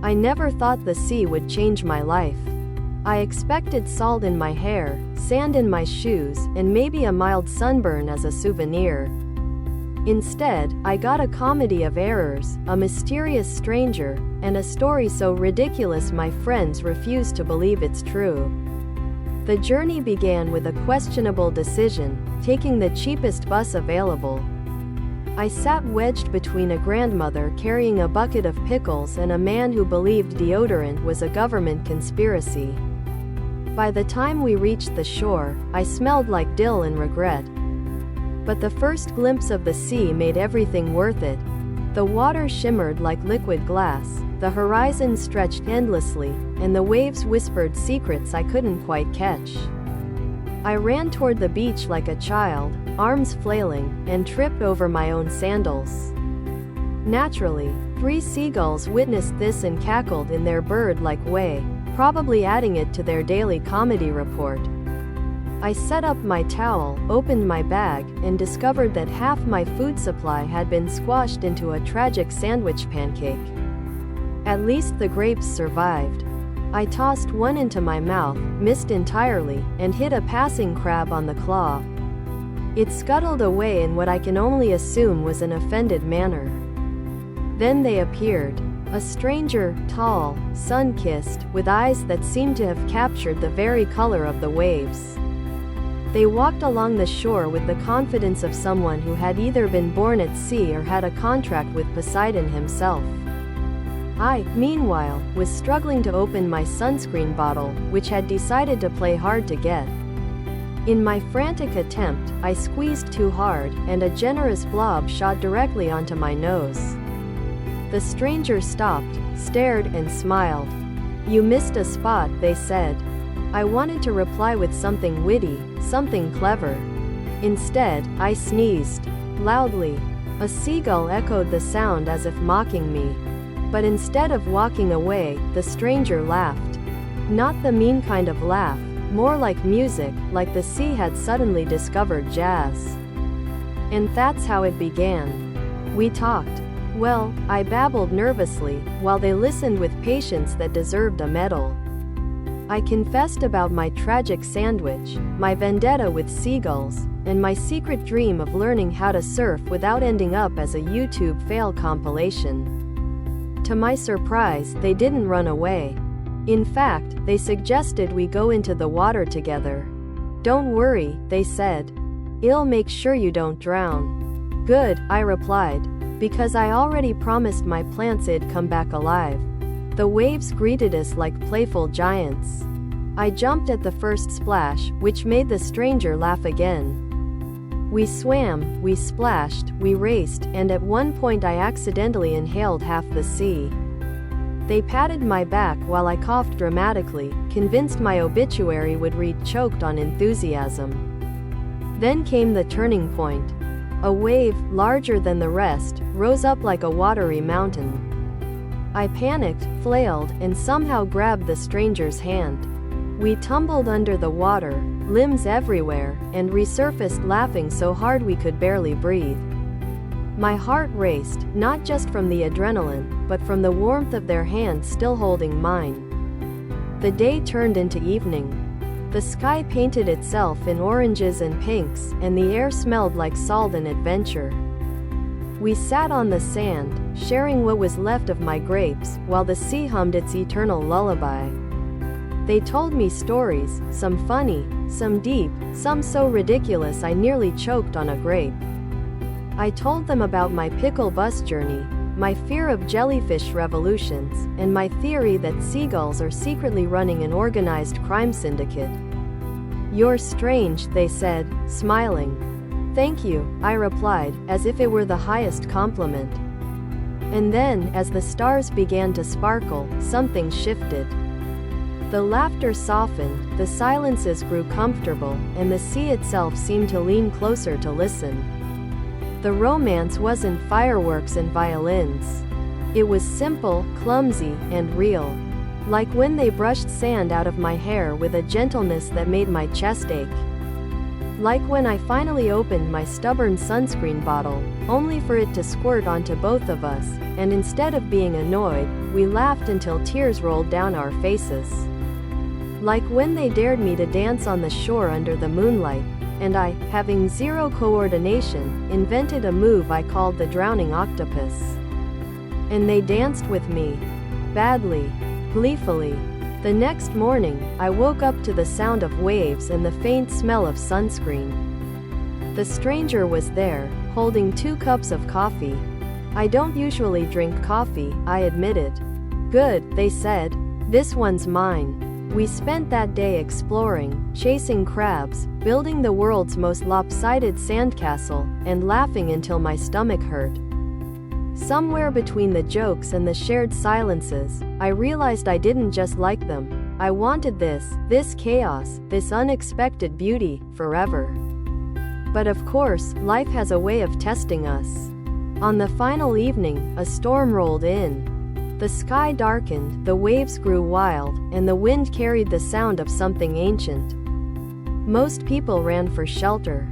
I never thought the sea would change my life. I expected salt in my hair, sand in my shoes, and maybe a mild sunburn as a souvenir. Instead, I got a comedy of errors, a mysterious stranger, and a story so ridiculous my friends refused to believe it's true. The journey began with a questionable decision, taking the cheapest bus available. I sat wedged between a grandmother carrying a bucket of pickles and a man who believed deodorant was a government conspiracy. By the time we reached the shore, I smelled like dill and regret. But the first glimpse of the sea made everything worth it. The water shimmered like liquid glass, the horizon stretched endlessly, and the waves whispered secrets I couldn't quite catch. I ran toward the beach like a child, arms flailing, and tripped over my own sandals. Naturally, 3 seagulls witnessed this and cackled in their bird-like way, probably adding it to their daily comedy report. I set up my towel, opened my bag, and discovered that half my food supply had been squashed into a tragic sandwich pancake. At least the grapes survived. I tossed one into my mouth, missed entirely, and hit a passing crab on the claw. It scuttled away in what I can only assume was an offended manner. Then they appeared. A stranger, tall, sun-kissed, with eyes that seemed to have captured the very color of the waves. They walked along the shore with the confidence of someone who had either been born at sea or had a contract with Poseidon himself. I, meanwhile, was struggling to open my sunscreen bottle, which had decided to play hard to get. In my frantic attempt, I squeezed too hard, and a generous blob shot directly onto my nose. The stranger stopped, stared, and smiled. "You missed a spot," they said. I wanted to reply with something witty, something clever. Instead, I sneezed. Loudly. A seagull echoed the sound as if mocking me. But instead of walking away, the stranger laughed. Not the mean kind of laugh, more like music, like the sea had suddenly discovered jazz. And that's how it began. We talked. Well, I babbled nervously, while they listened with patience that deserved a medal. I confessed about my tragic sandwich, my vendetta with seagulls, and my secret dream of learning how to surf without ending up as a YouTube fail compilation. To my surprise, they didn't run away. In fact, they suggested we go into the water together. "Don't worry," they said. "I'll make sure you don't drown." "Good," I replied, because I already promised my plants I'd come back alive. The waves greeted us like playful giants. I jumped at the first splash, which made the stranger laugh again. We swam, we splashed, we raced, and at one point I accidentally inhaled half the sea. They patted my back while I coughed dramatically, convinced my obituary would read "choked on enthusiasm." Then came the turning point. A wave, larger than the rest, rose up like a watery mountain. I panicked, flailed, and somehow grabbed the stranger's hand. We tumbled under the water, limbs everywhere, and resurfaced laughing so hard we could barely breathe. My heart raced, not just from the adrenaline, but from the warmth of their hands still holding mine. The day turned into evening. The sky painted itself in oranges and pinks, and the air smelled like salt and adventure. We sat on the sand, sharing what was left of my grapes, while the sea hummed its eternal lullaby. They told me stories, some funny, some deep, some so ridiculous I nearly choked on a grape. I told them about my pickle bus journey, my fear of jellyfish revolutions, and my theory that seagulls are secretly running an organized crime syndicate. "You're strange," they said, smiling. "Thank you," I replied, as if it were the highest compliment. And then, as the stars began to sparkle, something shifted. The laughter softened, the silences grew comfortable, and the sea itself seemed to lean closer to listen. The romance wasn't fireworks and violins. It was simple, clumsy, and real. Like when they brushed sand out of my hair with a gentleness that made my chest ache. Like when I finally opened my stubborn sunscreen bottle, only for it to squirt onto both of us, and instead of being annoyed, we laughed until tears rolled down our faces. Like when they dared me to dance on the shore under the moonlight, and I, having zero coordination, invented a move I called the drowning octopus. And they danced with me. Badly. Gleefully. The next morning, I woke up to the sound of waves and the faint smell of sunscreen. The stranger was there, holding 2 cups of coffee. I don't usually drink coffee, I admitted. Good, they said. This one's mine. We spent that day exploring, chasing crabs, building the world's most lopsided sandcastle, and laughing until my stomach hurt. Somewhere between the jokes and the shared silences, I realized I didn't just like them. I wanted this chaos, this unexpected beauty, forever. But of course, life has a way of testing us. On the final evening, a storm rolled in. The sky darkened, the waves grew wild, and the wind carried the sound of something ancient. Most people ran for shelter.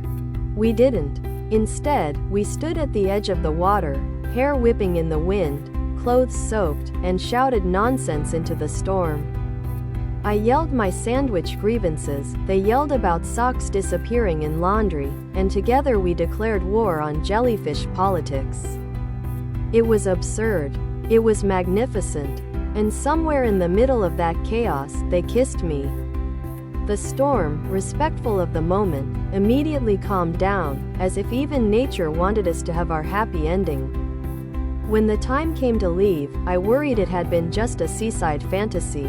We didn't. Instead, we stood at the edge of the water, hair whipping in the wind, clothes soaked, and shouted nonsense into the storm. I yelled my sandwich grievances, they yelled about socks disappearing in laundry, and together we declared war on jellyfish politics. It was absurd. It was magnificent. And somewhere in the middle of that chaos, they kissed me. The storm, respectful of the moment, immediately calmed down, as if even nature wanted us to have our happy ending. When the time came to leave, I worried it had been just a seaside fantasy.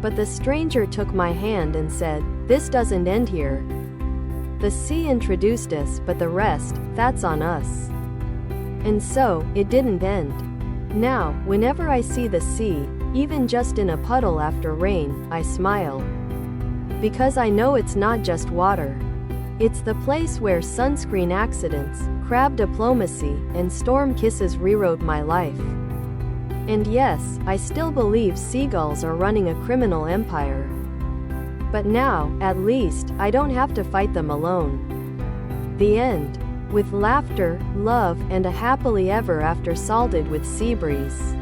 But the stranger took my hand and said, "This doesn't end here. The sea introduced us, but the rest, that's on us." And so, it didn't end. Now, whenever I see the sea, even just in a puddle after rain, I smile. Because I know it's not just water. It's the place where sunscreen accidents, crab diplomacy, and storm kisses rewrote my life. And yes, I still believe seagulls are running a criminal empire. But now, at least, I don't have to fight them alone. The end. With laughter, love, and a happily ever after salted with sea breeze.